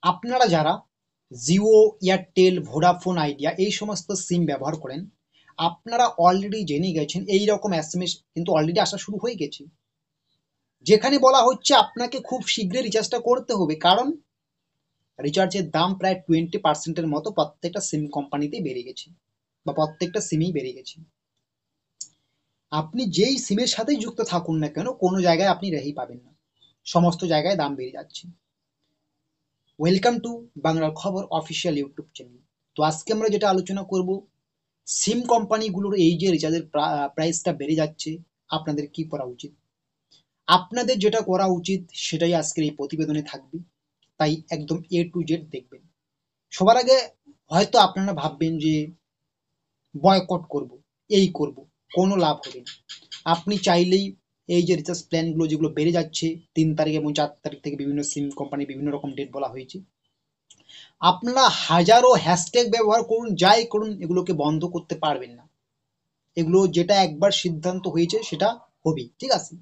আপনারা যারা Jio, Airtel, Vodafone idea এই সমস্ত সিম ব্যবহার করেন, আপনারা অলরেডি জেনে গেছেন এই রকম এসএমএস কিন্তু অলরেডি আসা শুরু হয়ে গেছে, যেখানে বলা হচ্ছে আপনাকে খুব শীঘ্রই রিচার্জটা করতে হবে। কারণ রিচার্জের দাম প্রায় 20% মতো প্রত্যেকটা সিম কোম্পানিতেই বেড়ে গেছে, বা প্রত্যেকটা সিমেই বেড়ে গেছে। আপনি যেই সিমের সাথেই যুক্ত থাকুন না কেন, কোনো জায়গায় আপনি রেহাই পাবেন না, সমস্ত জায়গায় দাম বেড়ে যাচ্ছে। ওয়েলকাম টু বাংলার খবর অফিসিয়াল ইউটিউব চ্যানেল। তো আজকে আমরা যেটা আলোচনা করব, সিম কোম্পানিগুলোর এই যে রিচার্জের প্রাইসটা বেড়ে যাচ্ছে, আপনাদের কি করা উচিত। আপনাদের যেটা করা উচিত সেটাই আজকের এই প্রতিবেদনে থাকবে, তাই একদম এ টু জেড দেখবেন। সবার আগে হয়তো আপনারা ভাববেন যে বয়কট করব, এই করব, কোনো লাভ হবে না। আপনি চাইলেই এই যে রিচার্জ প্ল্যানগুলো যেগুলো বেড়ে যাচ্ছে 3 তারিখ এবং 4 তারিখ থেকে, বিভিন্ন সিম কোম্পানি বিভিন্ন রকম ডেট বলা হয়েছে, আপনারা হাজারো হ্যাশট্যাগ ব্যবহার করুন, যাই করুন, এগুলোকে বন্ধ করতে পারবেন না। এগুলো যেটা একবার সিদ্ধান্ত হয়েছে সেটা হবেই, ঠিক আছে।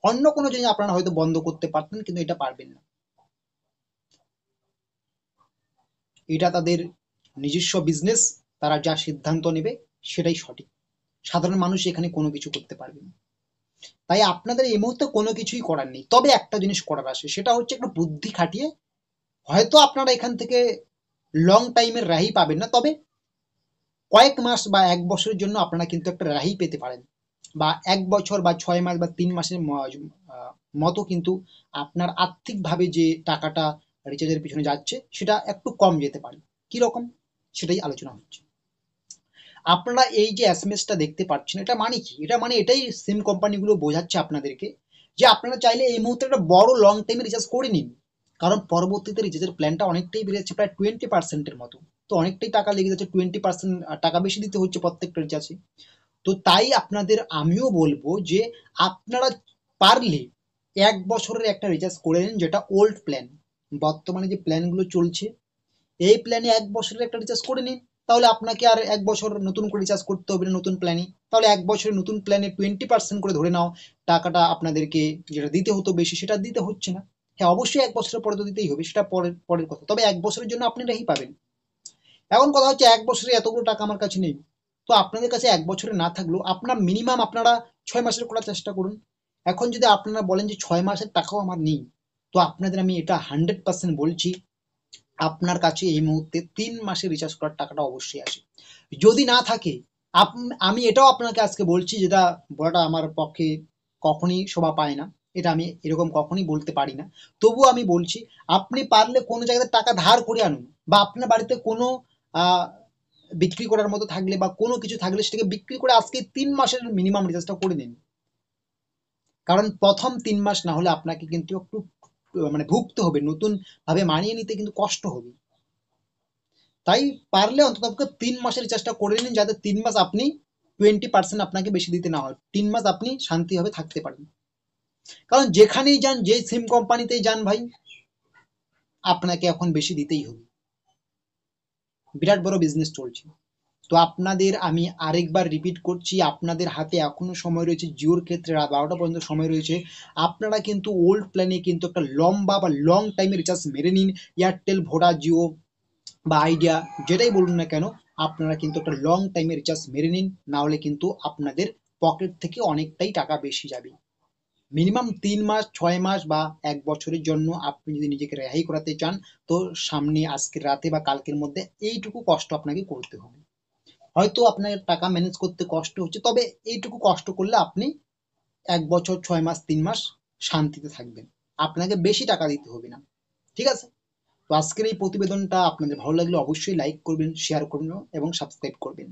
অন্য কোনো জিনিস আপনারা হয়তো বন্ধ করতে পারতেন, কিন্তু এটা পারবেন না। এটা তাদের নিজস্ব বিজনেস, তারা যা সিদ্ধান্ত নেবে সেটাই সঠিক। সাধারণ মানুষ এখানে কোনো কিছু করতে পারবে না। তাই আপনাদের এই মুহূর্তে কোনো কিছুই করার নেই, তবে একটা জিনিস করার আছে, সেটা হচ্ছে একটু বুদ্ধি খাটিয়ে হয়তো আপনারা এখান থেকে লং টাইমের রেহাই পাবেন না, তবে কয়েক মাস বা 1 বছরের জন্য আপনারা কিন্তু একটা রেহাই পেতে পারেন, বা 1 বছর বা 6 মাস বা 3 মাসের মতো কিন্তু আপনার আর্থিকভাবে যে টাকাটা রিচার্জের পিছনে যাচ্ছে সেটা একটু কম যেতে পারে। কিরকম, সেটাই আলোচনা হচ্ছে। আপনারা এই যে এসএমএসটা দেখতে পাচ্ছেন, এটা মানে কি? এটা মানে এটাই সিম কোম্পানিগুলো বোঝাচ্ছে আপনাদেরকে যে আপনারা চাইলে এই মুহূর্তে একটা বড় লং টাইমে রিচার্জ করে নিন। কারণ পরবর্তীতে রিচার্জের প্ল্যানটা অনেকটাই বেড়ে যাচ্ছে, প্রায় 20%-এর মতো। তো অনেকটাই টাকা লেগে যাচ্ছে, 20% টাকা বেশি দিতে হচ্ছে প্রত্যেকটা রিচার্জে। তো তাই আপনাদের আমিও বলবো যে আপনারা পারলে 1 বছরের একটা রিচার্জ করে নিন, যেটা ওল্ড প্ল্যান। বর্তমানে যে প্ল্যানগুলো চলছে, এই প্ল্যানে 1 বছরের একটা রিচার্জ করে নিন। তাহলে আপনাকে আর 1 বছর নতুন করে রিচার্জ করতে হবে না নতুন প্ল্যানে। তাহলে 1 বছরের নতুন প্ল্যানে 20% করে ধরে নাও, টাকাটা আপনাদেরকে যেটা দিতে হতো বেশি সেটা দিতে হচ্ছে না। হ্যাঁ, অবশ্যই 1 বছরের পরে তো দিতেই হবে, সেটা পরের পরের কথা, তবে 1 বছরের জন্য আপনি রেহাই পাবেন। এখন কথা হচ্ছে 1 বছরে এতগুলো টাকা আমার কাছে নেই। তো আপনাদের কাছে 1 বছরে না থাকলেও আপনার মিনিমাম আপনারা 6 মাসের করার চেষ্টা করুন। এখন যদি আপনারা বলেন যে 6 মাসের টাকাও আমার নেই, তো আপনাদের আমি এটা 100% বলছি, আপনার কাছে এই মুহূর্তে 3 মাসের রিচার্জ করার টাকাটা অবশ্যই আছে। যদি না থাকে, আমি এটাও আপনাকে আজকে বলছি, যেটা বলাটা আমার পক্ষে কখনই শোভা পায় না, এটা আমি এরকম কখনই বলতে পারি না, তবুও আমি বলছি, আপনি পারলে কোনো জায়গাতে টাকা ধার করে আনুন, বা আপনার বাড়িতে কোনো আহ, বিক্রি করার মতো থাকলে বা কোনো কিছু থাকলে সেটাকে বিক্রি করে আজকে 3 মাসের মিনিমাম রিচার্জটা করে নিন। কারণ প্রথম 3 মাস না হলে আপনাকে কিন্তু একটু মানে ভুগতে হবে, নতুন ভাবে মানিয়ে নিতে কিন্তু কষ্ট হবে। তাই পারলে অন্ততপক্ষে 3 মাসের রিচার্জটা করে নিন, যাতে 3 মাস আপনি 20% আপনাকে বেশি দিতে না হয়, 3 মাস আপনি শান্তিভাবে থাকতে পারেন। কারণ যেখানেই যান, যে সিম কোম্পানিতেই যান ভাই, আপনাকে এখন বেশি দিতেই হবে, বিরাট বড় বিজনেস চলছে। তো আপনাদের আমি আরেকবার রিপিট করছি, আপনাদের হাতে এখনো সময় রয়েছে, জিওর ক্ষেত্রে রাত 12টা পর্যন্ত সময় রয়েছে। আপনারা কিন্তু ওল্ড প্ল্যানে কিন্তু একটা লম্বা বা লং টাইমে রিচার্জ মেরে নিন। এয়ারটেল, ভোডা, জিও বা আইডিয়া, যেটাই বলুন না কেন, আপনারা কিন্তু একটা লং টাইমে রিচার্জ মেরে নিন, না হলে কিন্তু আপনাদের পকেট থেকে অনেকটাই টাকা বেশি যাবে। মিনিমাম 3 মাস, 6 মাস বা 1 বছরের জন্য আপনি যদি নিজেকে রেহাই করাতে চান, তো সামনে আজকের রাতে বা কালকের মধ্যে এইটুকু কষ্ট আপনাকে করতে হবে। হয়তো আপনার টাকা ম্যানেজ করতে কষ্ট হচ্ছে, তবে এইটুকু কষ্ট করলে আপনি 1 বছর, 6 মাস, 3 মাস শান্তিতে থাকবেন, আপনাকে বেশি টাকা দিতে হবে না, ঠিক আছে। তো আজকের এই প্রতিবেদনটা আপনাদের ভালো লাগলে অবশ্যই লাইক করবেন, শেয়ার করবেন এবং সাবস্ক্রাইব করবেন।